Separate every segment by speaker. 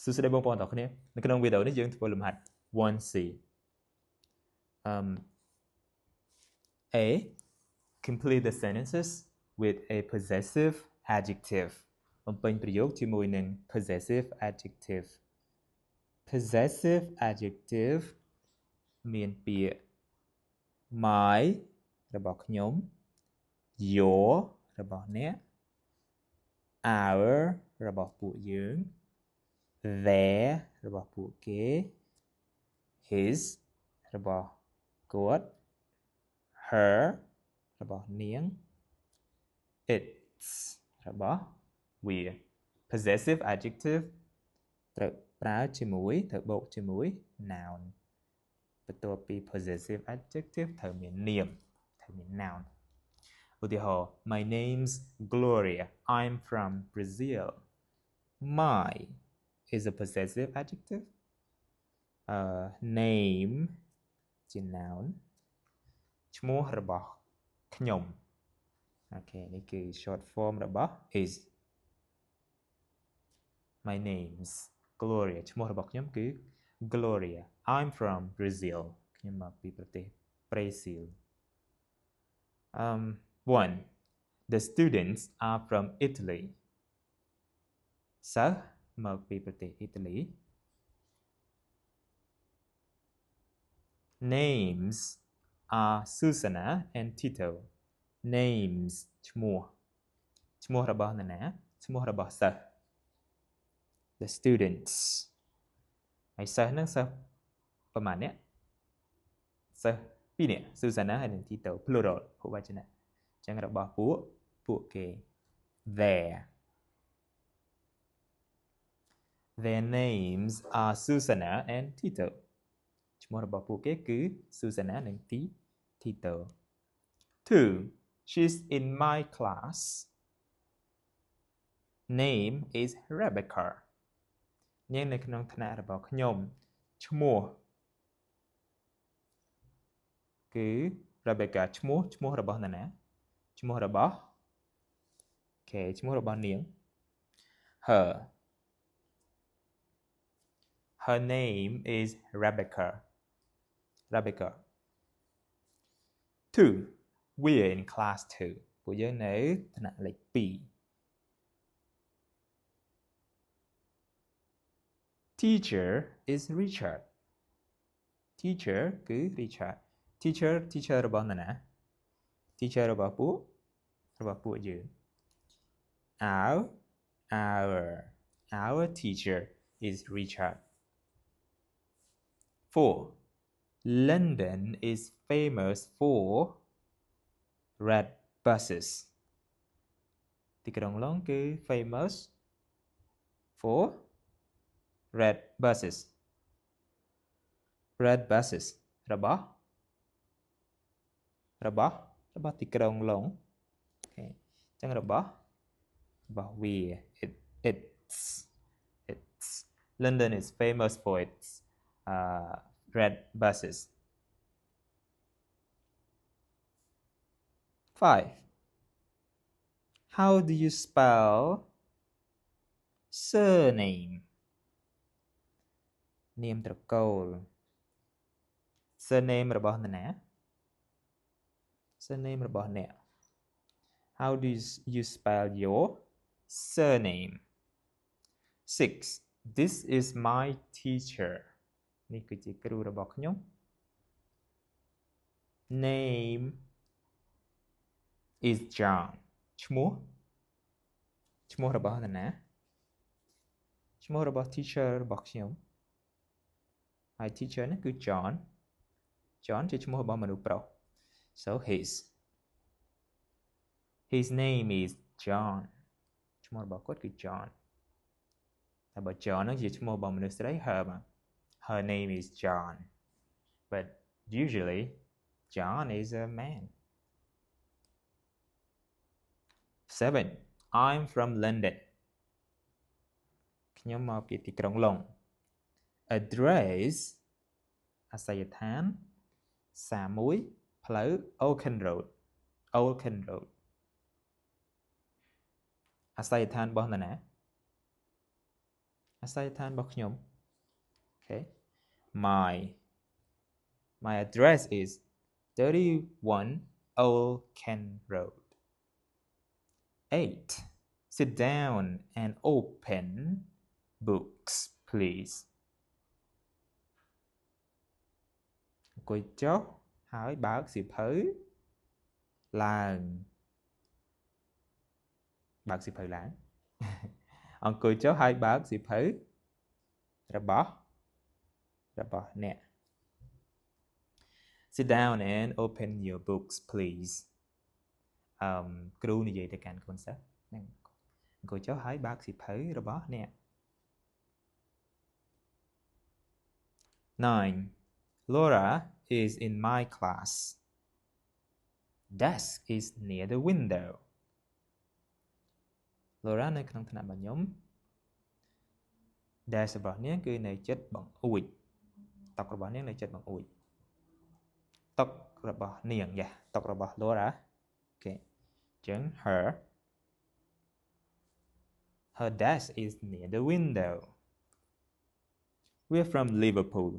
Speaker 1: សួស្តីបងប្អូនទាំងគ្នានៅក្នុងវីដេអូនេះយើងធ្វើលំហាត់ 1C A complete the sentences with a possessive adjective បំពេញប្រយោគជាមួយនឹង possessive adjective possessive adjective មានពាក្យ my របស់ខ្ញុំ your របស់អ្នក our របស់ពួកយើង their របស់ពួកគេ his របស់គាត់ her របស់នាង its របស់វា possessive adjective ត្រូវប្រើជាមួយត្រូវបូកជាមួយ noun បន្ទាប់ពី possessive adjective ត្រូវមាននាមត្រូវមាន noun ឧទាហរណ៍ My name's Gloria I'm from Brazil my is a possessive adjective name ជា noun ឈ្មោះរបស់ខ្ញុំអូខេនេះគឺ short form របស់ is My name's Gloria ឈ្មោះរបស់ខ្ញុំគឺ Gloria I'm from Brazil ខ្ញុំមកពីប្រទេសប្រេស៊ីល 1 The students are from Italy សិស្សមកពីប្រទេសអ៊ីតាលី Names are Susanna and Tito names ឈ្មោះរបស់នរណាឈ្មោះរបស់សិស្ស The students ហើយសិស្សហ្នឹងសិស្សប្រមាណអ្នកសិស្ស2នាក់ Susanna ហើយនិង Tito plural ពួកវចនៈអញ្ចឹងរបស់ពួកគេ Their names are Susanna and Tito ឈ្មោះរបស់ពួកគេគឺ Susanna និង Tito 2 She's in my class name is Rebecca នាងនៅក្នុងថ្នាក់របស់ខ្ញុំឈ្មោះគឺ Rebecca ឈ្មោះរបស់នរណាឈ្មោះរបស់ឈ្មោះរបស់នាង Her name is Rebecca 2 We're in class 2ពួកយើងនៅថ្នាក់លេខ2 Teacher is Richard Teacher គឺ Richard Teacher របស់នរណា Teacher របស់ពួកយើង Our teacher is Richard 4 London is famous for red buses ទីក្រុងឡុងគឺ famous for red buses របស់ទីក្រុងឡុងអូខេអញ្ចឹងរបស់វា it's London is famous for its red buses 5 How do you spell surname នាមត្រកូល surname របស់នរណា surname របស់អ្នក How do you spell your surname 6 This is my teacher នេះគឺជាគ្រូរបស់ខ្ញុំ Name is John ឈ្មោះរបស់នរណាឈ្មោះរបស់ teacher របស់ខ្ញុំហើយ teacher នេះគឺ John ជាឈ្មោះរបស់មនុស្សប្រុស So his name is John ឈ្មោះរបស់គាត់គឺ John តែបើ John ហ្នឹងជាឈ្មោះរបស់មនុស្សស្រី her name is John but usually John is a man 7 I'm from London ខ្ញុំមកពីទីក្រុងឡុង Address អាសយដ្ឋាន31ផ្លូវ Oaken Road អាសយដ្ឋានរបស់នរណា អាស័យដ្ឋានរបស់ខ្ញុំ Okay my address is 31 Old Ken Road 8 sit down and open books please អង្គុយចុះហើយបើកសៀវភៅឡើងបើកសៀវភៅឡើង អង្គុយចុះហើយបើកសៀវភៅរបស់អ្នក Sit down and open your books please គ្រូនិយាយទៅកាន់កូនសិស្សអង្គុយចុះហើយបើកសៀវភៅរបស់អ្នក 9 Laura is in my class desk is near the window Laura នៅក្នុងថ្នាក់របស់ខ្ញុំ desk របស់នាងគឺនៅជិតបង្អួចតុរបស់នាងនៅជិតបង្អួចតុរបស់នាងតុរបស់ Laura Okay អញ្ចឹង her desk is near the window We're from Liverpool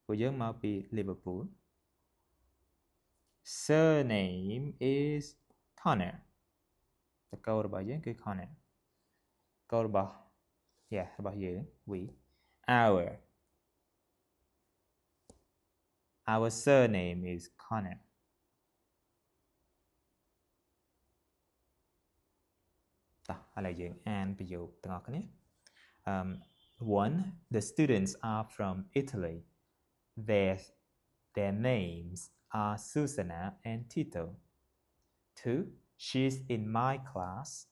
Speaker 1: ពួកយើងមកពី Liverpool Surname is Connor តកូលរបស់យើងគឺ Connor កូលរបស់របស់យើង we our surname is Connor តោះឥឡូវយើងអានប្រយោគទាំងអស់គ្នា 1 The students are from Italy their names are Susanna and Tito 2 She's in my class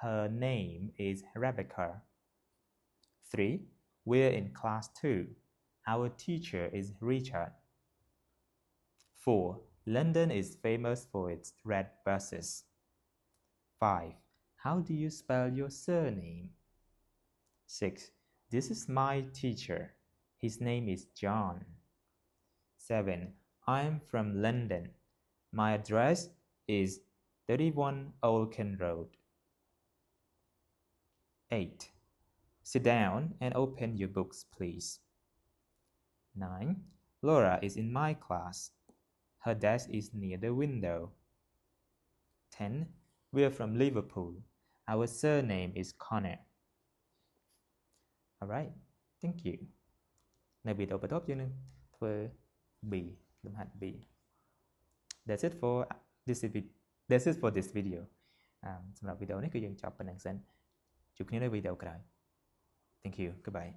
Speaker 1: her name is Rebecca 3 We're in class 2 our teacher is Richard 4 London is famous for its red buses 5 How do you spell your surname 6 This is my teacher his name is John 7 I'm from London my address is 31 Old Ken Road 8 Sit down and open your books please 9 Laura is in my class her desk is near the window 10 We're from Liverpool our surname is Connor Alright thank you នៅវីដេអូបន្ទាប់យើងនឹងធ្វើ B លំហាត់ B That's it for this video សម្រាប់វីដេអូនេះគឺយើងចប់ប៉ុណ្្នឹងសិនជួបគ្នានៅវីដេអូក្រោយ Thank you goodbye